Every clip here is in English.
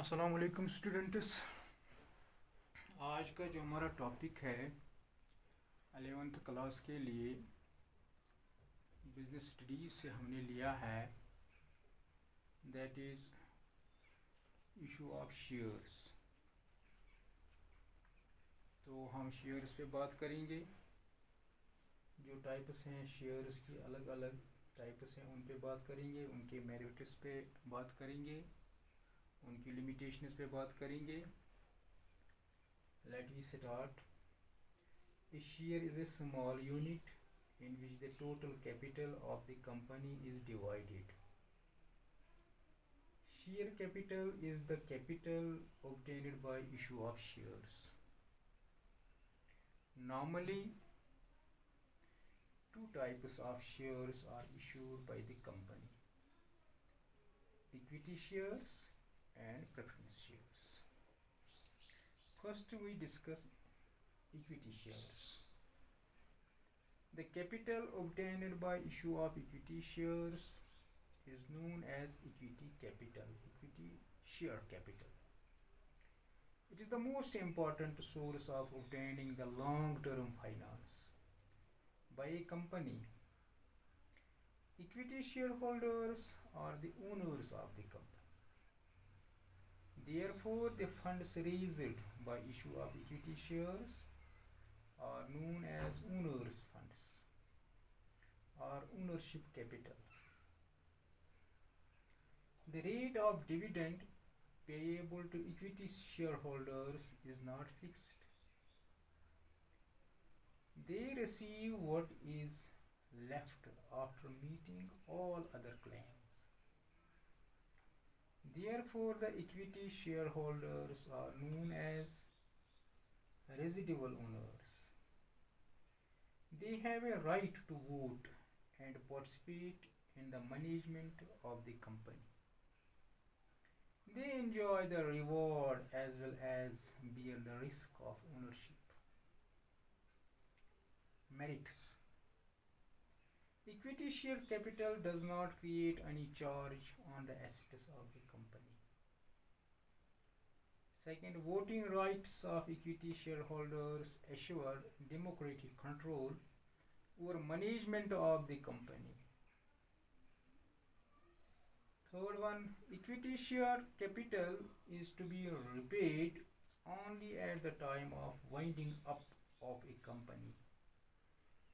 अस्सलाम वालेकुम स्टूडेंट्स। आज का जो हमारा टॉपिक है 11th क्लास के लिए बिजनेस स्टडीज से हमने लिया है, that is issue of shares. तो हम शेयर्स पे बात करेंगे। जो टाइप्स हैं शेयर्स की, अलग अलग टाइप्स हैं, उन पे बात करेंगे। उनके मेरिट्स पे बात करेंगे, उनकी लिमिटेशंस पे बात करेंगे। Let we start. A share is a small unit in which the total capital of the company is divided. Share capital is the capital obtained by issue of shares. Normally, two types of shares are issued by the company: equity shares and preference shares. First, we discuss equity shares. The capital obtained by issue of equity shares is known as equity capital, equity share capital. It is the most important source of obtaining the long-term finance by a company. Equity shareholders are the owners of the company. Therefore, the funds raised by issue of equity shares are known as owners' funds or ownership capital. The rate of dividend payable to equity shareholders is not fixed. They receive what is left after meeting all other claims. Therefore, the equity shareholders are known as residual owners. They have a right to vote and participate in the management of the company. They enjoy the reward as well as bear the risk of ownership. Merits. Equity share capital does not create any charge on the assets of the company. Second, voting rights of equity shareholders assure democratic control over management of the company. Third one, equity share capital is to be repaid only at the time of winding up of a company,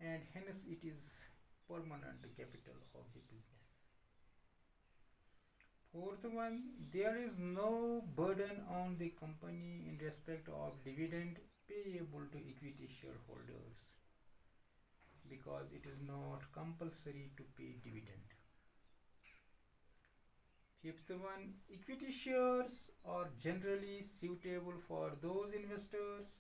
and hence it is permanent capital of the business. Fourth one, there is no burden on the company in respect of dividend payable to equity shareholders because it is not compulsory to pay dividend. Fifth one, equity shares are generally suitable for those investors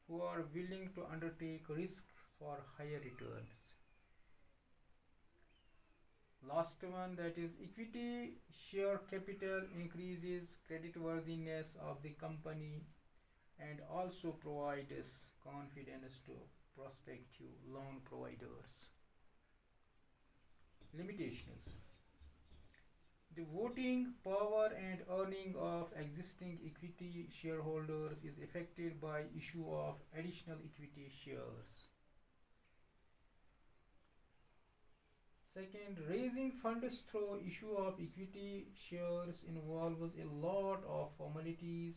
who are willing to undertake risk for higher returns. Last one, that is, equity share capital increases creditworthiness of the company and also provides confidence to prospective loan providers. Limitations. The voting power and earning of existing equity shareholders is affected by issue of additional equity shares. Second, raising funds through issue of equity shares involves a lot of formalities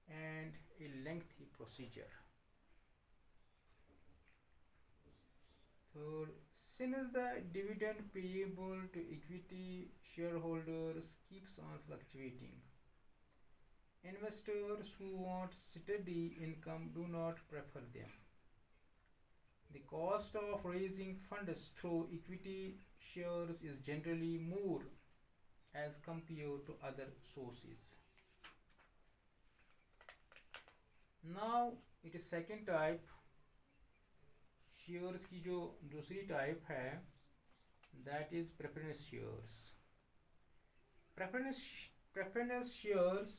and a lengthy procedure. Third, since the dividend payable to equity shareholders keeps on fluctuating, investors who want steady income do not prefer them. The cost of raising funds through equity shares is generally more as compared to other sources. Now it is second type. Shares की जो दूसरी type है, that is preference shares. Preference shares,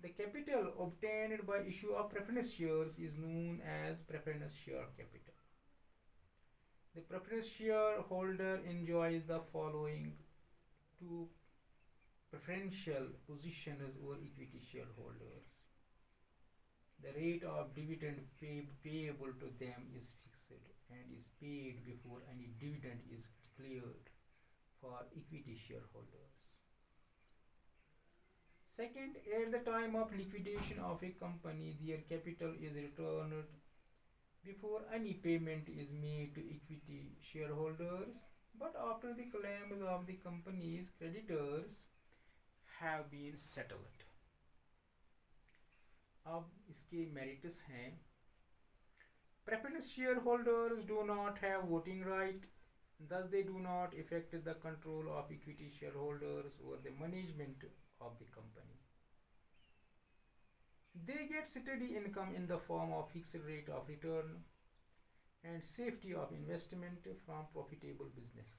the capital obtained by issue of preference shares is known as preference share capital. The preference shareholder enjoys the following two preferential positions over equity shareholders. The rate of dividend payable to them is fixed and is paid before any dividend is declared for equity shareholders. Second, at the time of liquidation of a company, their capital is returned before any payment is made to equity shareholders, but after the claims of the company's creditors have been settled. अब इसके merits हैं. Preference shareholders do not have voting right, thus they do not affect the control of equity shareholders over the management of the company. They get steady income in the form of fixed rate of return and safety of investment from profitable business.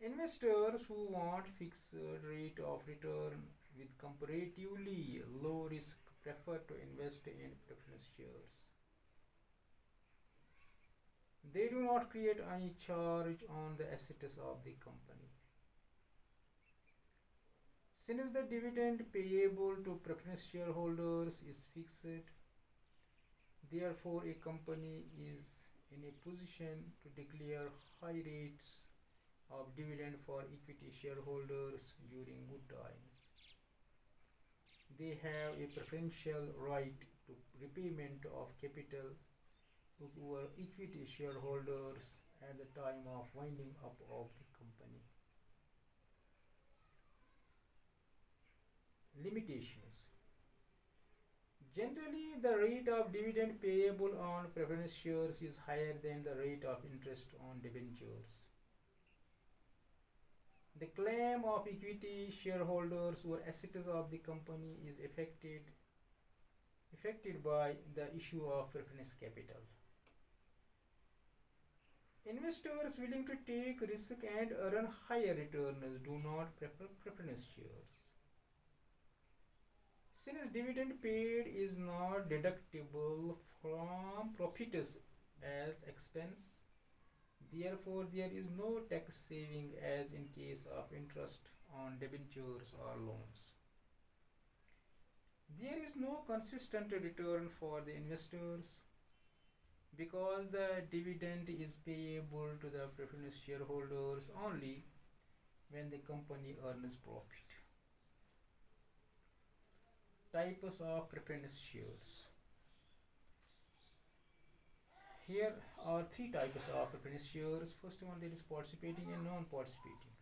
Investors who want fixed rate of return with comparatively low risk prefer to invest in preference shares. They do not create any charge on the assets of the company. Since the dividend payable to preference shareholders is fixed, therefore a company is in a position to declare high rates of dividend for equity shareholders during good times. They have a preferential right to repayment of capital to equity shareholders at the time of winding up of the company. Limitations. Generally, the rate of dividend payable on preference shares is higher than the rate of interest on debentures. The claim of equity shareholders or assets of the company is affected by the issue of preference capital. Investors willing to take risk and earn higher returns do not prefer preference shares. Since dividend paid is not deductible from profits as expense, therefore there is no tax saving as in case of interest on debentures or loans. There is no consistent return for the investors because the dividend is payable to the preference shareholders only when the company earns profit. Types of preference shares. Here are three types of preference shares. First one, that is participating and non-participating.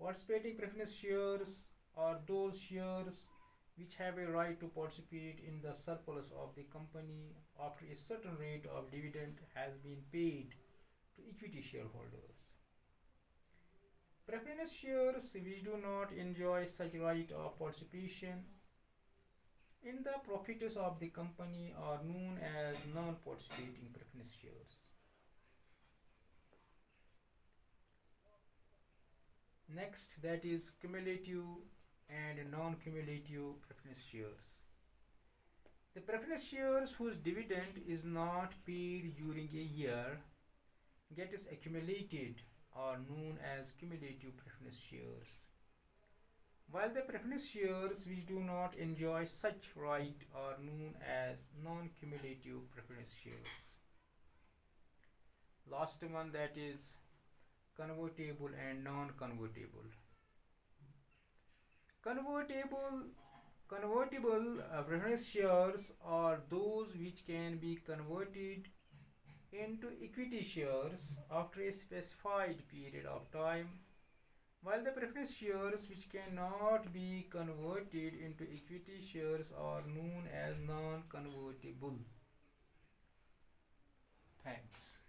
Participating preference shares are those shares which have a right to participate in the surplus of the company after a certain rate of dividend has been paid to equity shareholders. Preference shares which do not enjoy such right of participation in the profits of the company are known as non-participating preference shares. Next, that is cumulative and non-cumulative preference shares. The preference shares whose dividend is not paid during a year gets accumulated are known as cumulative preference shares, while the preference shares which do not enjoy such right are known as non-cumulative preference shares. Last one, that is convertible and non-convertible. Convertible preference shares are those which can be converted into equity shares after a specified period of time, while the preference shares which cannot be converted into equity shares are known as non-convertible. Thanks.